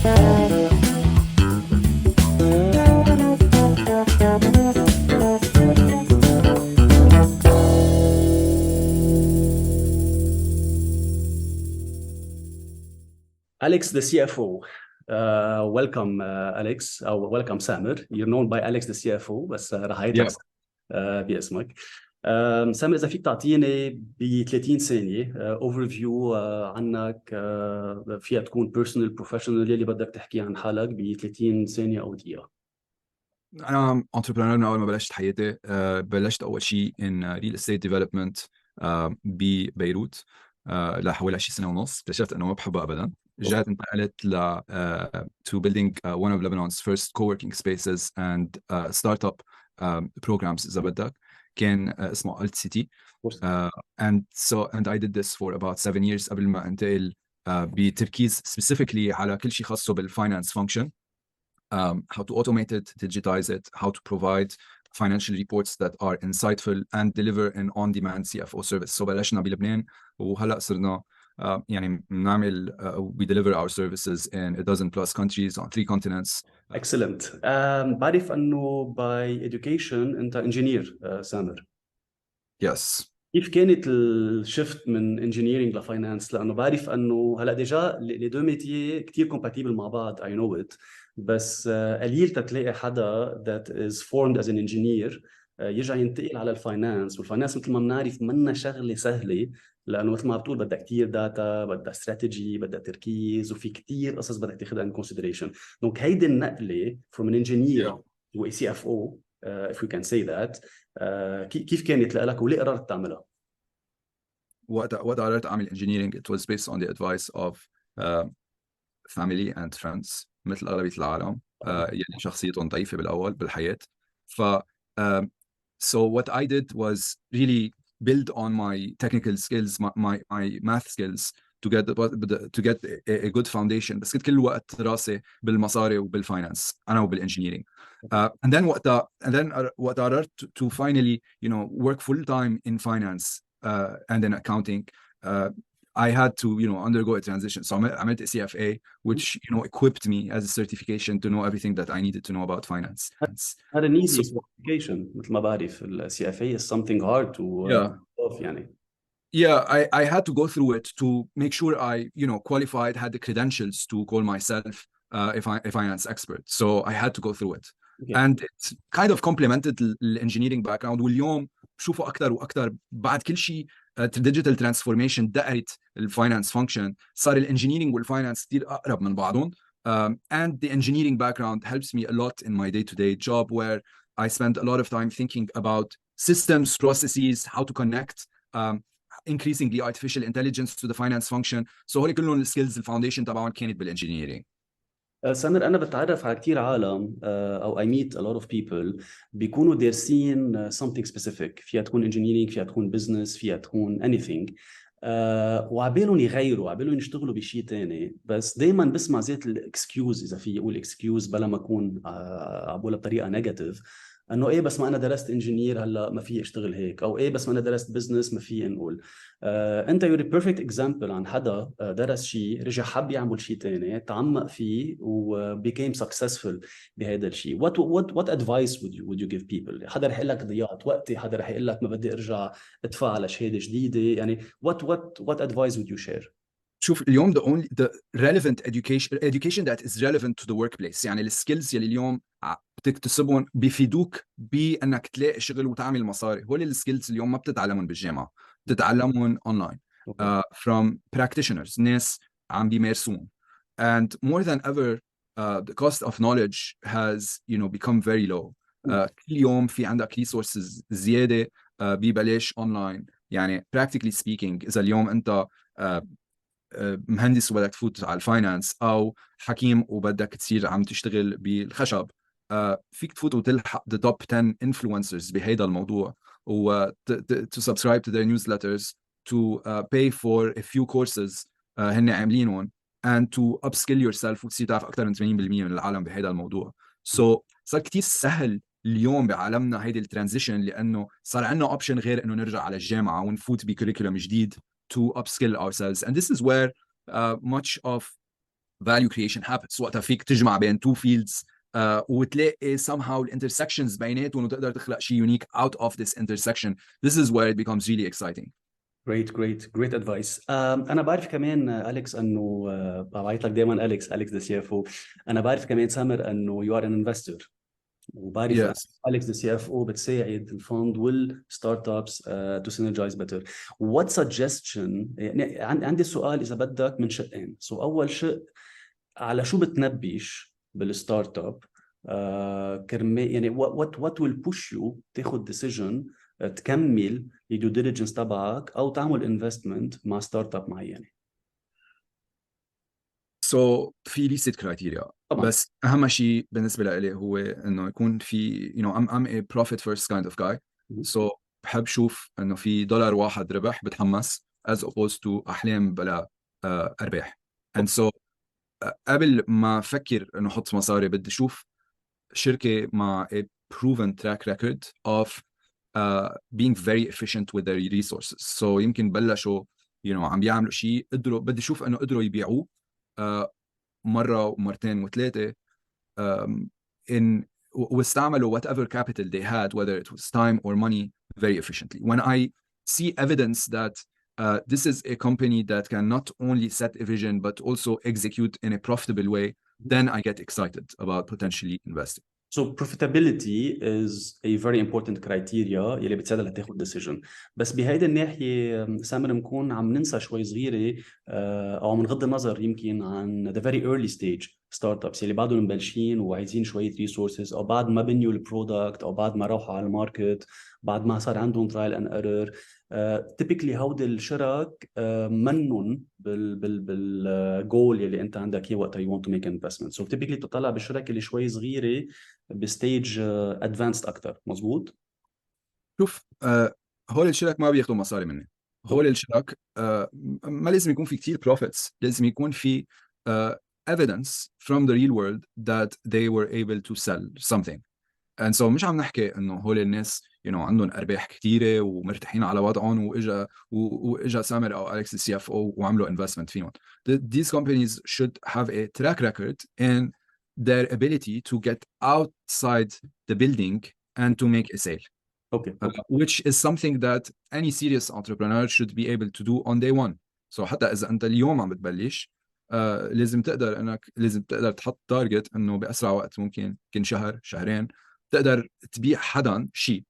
Alex, the CFO. Welcome, Alex, أو welcome سامر. You're known by Alex the CFO, بس رحيت لك Yeah. باسمك. سامر، إذا فيك تعطيني ب 30 ثانية overview عنك، فيها تكون personal professional يلي بدك تحكي عن حالك ب 30 ثانية أو دقيقة. أنا entrepreneur من أول ما بلشت حياتي. بلشت أول شيء in real estate development ببيروت لحوالي 20 سنة ونص. اكتشفت أنه ما بحبها أبدا. رجعت انتقلت ل to building one of Lebanon's first coworking spaces and startup programs إذا بدك. كان اسمه Alt City. And I did this for about 7 years قبل ما انتقل بتركيز specifically على كل شيء خاصه بالfinance function. How to automate it, digitize it, how to provide financial reports that are insightful and deliver an on-demand CFO service. So بلشنا بلبنان وهلا صرنا يعني نعمل we deliver our services in a dozen plus countries on 3 continents. Excellent. بعرف أنه by education أنت engineer سامر. Yes. كيف كانت الشفت من انجينيرينج لفاينانس؟ لانه بعرف انه هلا ديجا لي دو ميتيي كثير كومباتيبل مع بعض، اي نو ات، بس قليل تلاقي حدا ذات از فورمد از ان انجينير يرجع ينتقل على الفاينانس. والفاينانس مثل ما بنعرف منا شغله سهله، لانه مثل ما بتقول بدها كثير داتا، بدها استراتيجي، بدها تركيز، وفي كثير قصص بدك تاخذها ان كونسيدريشن. دونك هيدي النقله فروم ان انجينير تو سي اف او if we can say that كيف كانت لك وليه قررت تعملها؟ وقت قررت اعمل engineering it was based on the advice of family and friends مثل اغلبيه العالم يعني شخصيتهم ضعيفه بالاول بالحياه. ف so what I did was really build on my technical skills, my math skills to get a good foundation. بس كنت كل الوقت راسي بالمصاري وبالفاينانس انا وبالانجينيرينج. And then وقت قررت to finally work full time in finance and in accounting, I had to undergo a transition. So عملت a CFA which equipped me as a certification to know everything that I needed to know about finance. هذا an easy certification مثل ما بعرف. ال CFA is something hard to يعني. Yeah, I had to go through it to make sure I qualified, had the credentials to call myself a finance expert. So I had to go through it. Okay. And it kind of complemented the engineering background. واليوم بشوفه أكتر وأكتر بعد كل شيء digital transformation دقت الفاينانس function. صار الانجينيرينج والفاينانس كتير أقرب من بعضهم. And the engineering background helps me a lot in my day-to-day job, where I spend a lot of time thinking about systems, processes, how to connect increasingly artificial intelligence to the finance function. So هول كلهم السكيلز الفاونديشن تبعهم كانت بالانجينيرينج. سامر، أنا بتعرف على كتير عالم أو I meet a lot of people بيكونوا دارسين something specific، فيها تكون engineering، فيها تكون business، فيها تكون anything، وعبالهم يغيروا، عبالهم يشتغلوا بشيء تاني. بس دايما بسمع زيت الاكسكيوز، إذا في يقول اكسكيوز بلا ما أكون عبولها بطريقة نيجاتيف، انه ايه بس ما انا درست انجينير هلا ما في اشتغل هيك، او ايه بس ما انا درست بزنس ما في نقول. انت يوري بيرفكت اكزامبل عن حدا درس شيء، رجع حب يعمل شيء ثاني، تعمق فيه وبيكيم سكسسفul بهذا الشيء. what advice would you give people؟ حدا رح يقول لك ضيعت وقتي، حدا رح يقول لك ما بدي ارجع ادفع على شهاده جديده، يعني what advice would you share؟ شوف اليوم the relevant education that is relevant to the workplace، يعني السكيلز يلي اليوم بتكتسبهم بيفيدوك بانك تلاقي شغل وتعمل مصاري. هول السكيلز اليوم ما بتتعلمهم بالجامعه، بتتعلمهم اونلاين from practitioners، ناس عم بيمارسون. And more than ever the cost of knowledge has become very low. كل يوم في عندك resources زياده ببلاش اونلاين. يعني practically speaking إذا اليوم أنت مهندس وبدك تفوت على الفاينانس، أو حكيم وبدك تصير عم تشتغل بالخشب، فيك تفوت وتلحق the top 10 influencers بهيدا الموضوع، و to subscribe to their newsletters, to pay for a few courses هن عاملينهم، and to upskill yourself وتصير تعرف أكثر من 80% من العالم بهيدا الموضوع. So صار كتير سهل اليوم بعالمنا هيدي الترانزيشن، لأنه صار عندنا اوبشن غير إنه نرجع على الجامعة ونفوت بكريكولم جديد to upskill ourselves. And this is where much of value creation happens وقتها فيك تجمع بين two fields وتلاقي somehow intersections بيناتهم وتقدر تخلق شيء unique out of this intersection. This is where it becomes really exciting. Great advice. انا بعرف كمان اليكس انه بعيط لك دائما اليكس ذا سي اف او. انا بعرف كمان سامر انه يو ار ان انفستور، وبعرف Yes. اليكس ذا سي اف او بتساعد الفند والستارت ابس تو سينرجايز بيتر. وات سجستشن، يعني عندي سؤال اذا بدك من شقين. اول شق، على شو بتنبش بالستارت اب كرمال يعني وات ويل بوش يو تاخذ ديسيجن تكمل الديو ديليجنس تبعك او تعمل انفستمنت مع ستارت اب معينه؟ So في ليست كرايتيريا، طبعا. بس اهم شيء بالنسبه لي هو انه يكون في I'm a profit first kind of guy. So بحب شوف انه في دولار واحد ربح بتحمس as opposed to احلام بلا ارباح. And so قبل ما افكر انه احط مصاري بدي اشوف شركه مع a proven track record of being very efficient with their resources. So يمكن بلشوا عم بيعملوا شيء بدي اشوف انه قدروا يبيعوه مرة ومرتين وثلاثة واستعملوا whatever capital they had, whether it was time or money, very efficiently. When I see evidence that this is a company that can not only set a vision but also execute in a profitable way, then I get excited about potentially investing. So profitability is a very important criteria يلي بتساعدها لتاخذ decision. بس بهيدي الناحية سامر نكون عم ننسى شوي صغيرة أو عم نغض النظر يمكن عن the very early stage startups يلي بعدهم مبلشين وعايزين شوية resources، أو بعد ما بنيوا البرودكت، أو بعد ما راحوا على الماركت، بعد ما صار عندهم trial and error. typically هودي الشرك منن بالجول يلي انت عندك اياه وقتها you want to make an investment. So typically بتطلع بالشركة اللي شوي صغيرة بستيج ادفانسد اكثر. مزبوط؟ شوف هول الشرك ما بياخذوا مصاري مني. هول الشرك ما لازم يكون في كتير profits، لازم يكون في evidence from the real world that they were able to sell something. And so مش عم نحكي انه هول الناس عندهم ارباح كثيره ومرتاحين على وضعهم واجا سامر او اليكس السي اف او وعملوا investment فيهم. These companies should have a track record in their ability to get outside the building and to make a sale. Okay. Which is something that any serious entrepreneur should be able to do on day one. So حتى اذا انت اليوم عم بتبلش لازم تقدر تحط تارجت انه باسرع وقت ممكن شهر شهرين تقدر تبيع حدا شيء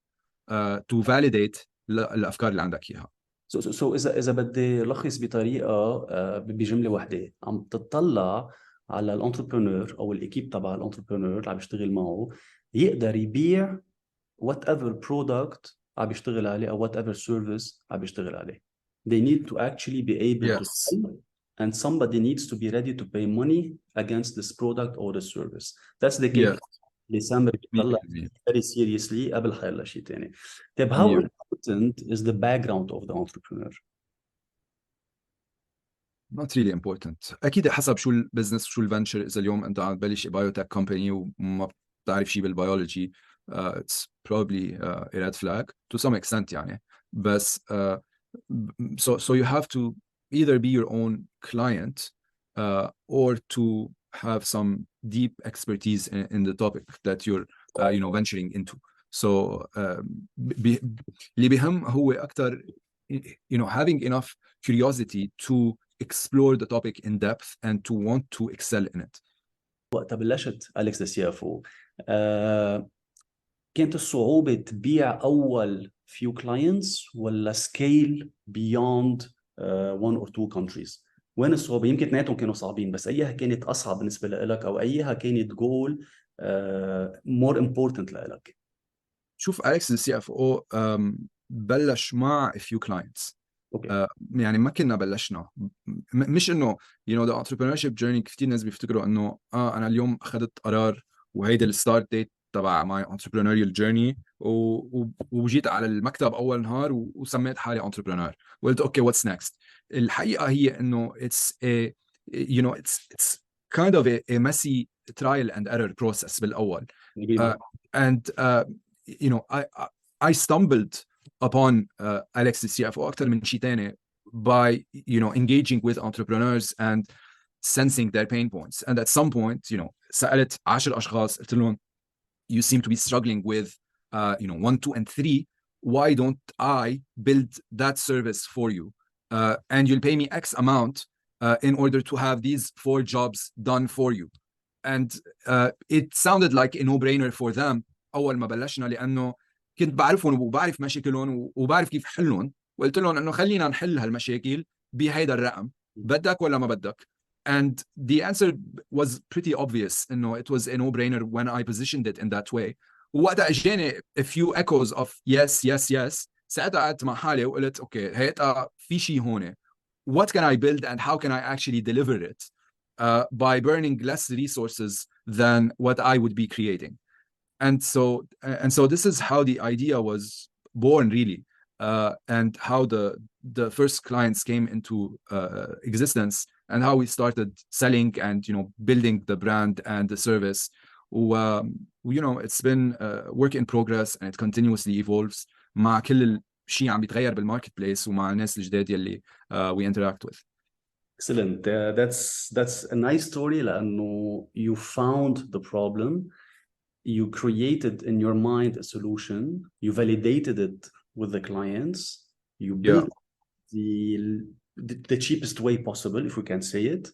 to validate الافكار اللي عندك اياها. So اذا بدي لخص بطريقه بجمله واحده، عم تطلع على الانتربرنور او الاكيب تبع الانتربرنور اللي عم يشتغل معه يقدر يبيع whatever product عم يشتغل عليه او whatever service عم يشتغل عليه. They need to actually be able to sell, and somebody needs to be ready to pay money against this product or the service. That's the case. اللي سامر بيطلع very seriously قبل حيلا شيء ثاني. طيب how important is the background of the entrepreneur? Not really important. اكيد حسب شو البزنس شو الفنتشر. اذا اليوم انت عم تبلش بايوتك كومباني وما بتعرف شيء بالبيولوجي it's probably a red flag to some extent يعني. بس so you have to either be your own client or to have some deep expertise in the topic that you're venturing into. So اللي بيهم هو اكثر having enough curiosity to explore the topic in depth and to want to excel in it. وقت بلشت أليكس السي اف او كانت الصعوبة تبيع أول few clients ولا scale beyond one or two countries؟ وين الصعوبة؟ يمكن اثنيناتهم كانوا صعبين، بس أيها كانت أصعب بالنسبة لك، أو أيها كانت goal more important لك؟ شوف أليكس السي اف او بلش مع a few clients. يعني ما كنا بلشنا مش انه the entrepreneurship journey كثير ناس بيفتكروا انه انا اليوم اخذت قرار وهيدا الستارت ديت تبع my entrepreneurial journey وجيت على المكتب اول نهار وسميت حالي entrepreneur وقلت اوكي what's next. الحقيقه هي انه it's it's kind of a messy trial and error process بالاول. And I stumbled upon Alex the CFO أكتر من شيء تاني by engaging with entrepreneurs and sensing their pain points. And at some point, سألت 10 أشخاص قلت لهم, you seem to be struggling with 1, 2, and 3. Why don't I build that service for you? And you'll pay me X amount in order to have these 4 jobs done for you. And it sounded like a no-brainer for them أول ما بلشنا, لأنه كنت بعرفهم وبعرف مشاكلهم وبعرف كيف حلهم, وقلت لهم إنه خلينا نحل هالمشاكل بهيدا الرقم, بدك ولا ما بدك? And the answer was pretty obvious. It was a no-brainer when I positioned it in that way. ووقتها اجاني a few echoes of yes, yes, yes. ساعتها قعدت مع حالي وقلت اوكي هيدا في شيء هون. What can I build and how can I actually deliver it by burning less resources than what I would be creating? And so this is how the idea was born, really, and how the first clients came into existence, and how we started selling and building the brand and the service. It's been a work in progress, and it continuously evolves مع كل شيء عم بيتغير بالماركت بليس ومع الناس الجداد يلي we interact with. Excellent. That's a nice story لأنه you found the problem, you created in your mind a solution, you validated it with the clients, you built the cheapest way possible, if we can say it,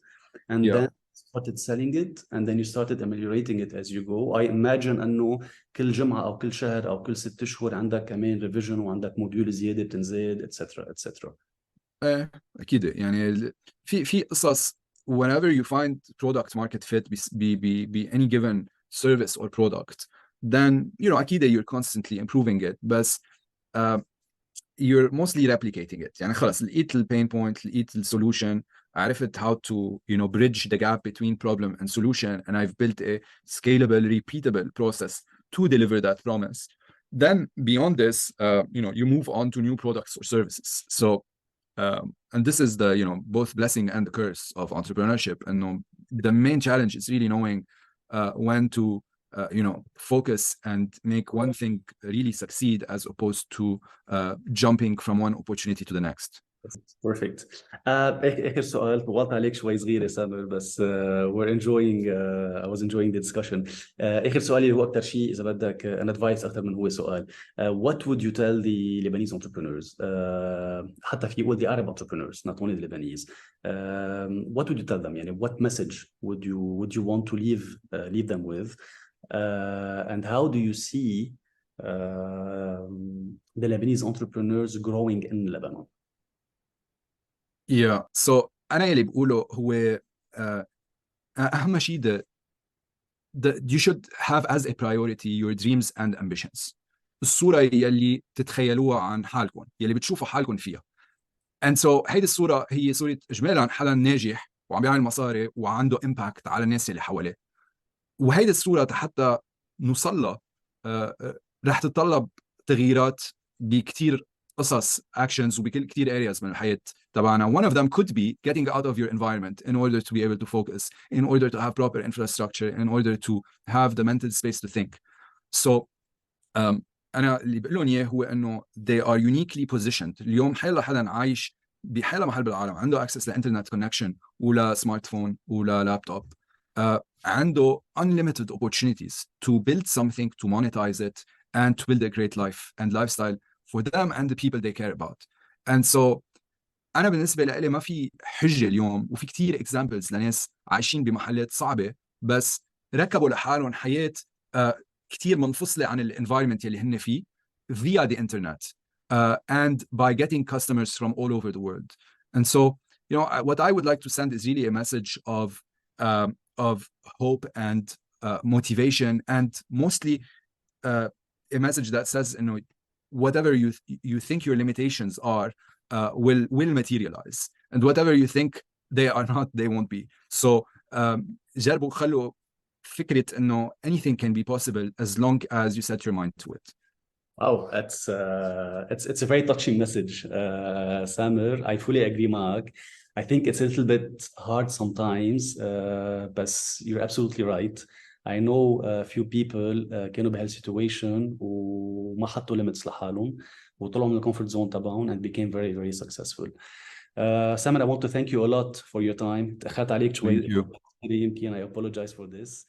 and then started selling it, and then you started ameliorating it as you go. I imagine انه كل جمعة او كل شهر او كل 6 اشهر عندك كمان ريفيجن وعندك موديول زيادة بتنزاد etc etc. اكيد يعني في قصص whenever you find product market fit be any given service or product, then أكيد you're constantly improving it, بس you're mostly replicating it. يعني خلاص لقيت البين بوينت, لقيت السولوشن, عرفت how to bridge the gap between problem and solution, and I've built a scalable, repeatable process to deliver that promise. Then beyond this, you move on to new products or services. So and this is the both blessing and the curse of entrepreneurship. And the main challenge is really knowing when to focus and make one thing really succeed, as opposed to jumping from one opportunity to the next. Perfect. آخر سؤال طولت عليك شوي صغير يا سامر, بس we're enjoying I was enjoying the discussion. آخر سؤالي هو أكتر شيء إذا بدك an advice أكتر من هو سؤال. What would you tell the Lebanese entrepreneurs? حتى في the Arab entrepreneurs, not only the Lebanese. What would you tell them? يعني what message would you want to leave them with? And how do you see the Lebanese entrepreneurs growing in Lebanon? Yeah, so أنا يلي بقوله هو أهم شيء you should have as a priority your dreams and ambitions. الصورة يلي تتخيلوها عن حالكم, يلي بتشوفوا حالكم فيها. And so هيدي الصورة هي صورة إجمالا حدا ناجح وعم بيعمل مصاري وعنده impact على الناس اللي حواليه. وهيدي الصورة حتى نوصلها رح تتطلب تغييرات بكتير قصص actions وبكل كتير areas من الحياة تبعنا. One of them could be getting out of your environment in order to be able to focus, in order to have proper infrastructure, in order to have the mental space to think. So أنا اللي بقول لهم إياه هو إنه they are uniquely positioned. اليوم حيلا حدا عايش بحيلا محل بالعالم عنده access لإنترنت connection ولا سمارت فون ولا لابتوب, عنده unlimited opportunities to build something, to monetize it, and to build a great life and lifestyle for them and the people they care about. And so أنا بالنسبة لي ما في حجة اليوم, وفي كتير examples لناس عايشين بمحلات صعبة بس ركبوا لحالهم حياة كتير منفصلة عن الانفايرمنت يلي هن فيه via the internet and by getting customers from all over the world. And so what I would like to send is really a message of hope and motivation, and mostly a message that says whatever you think your limitations are will materialize, and whatever you think they are not, they won't be. So جربوا خلوا فكرة إنه anything can be possible as long as you set your mind to it. Wow, it's a very touching message, Samer. I fully agree معك. I think it's a little bit hard sometimes, but you're absolutely right. I know a few people كانوا بهالسيتويشن وما حطوا limits لحالهم وطلعوا من الكومفورت زون تبعهم and became very very successful. Samer, I want to thank you a lot for your time. تأخرت عليك شوي. Thank you. يمكن I apologize for this.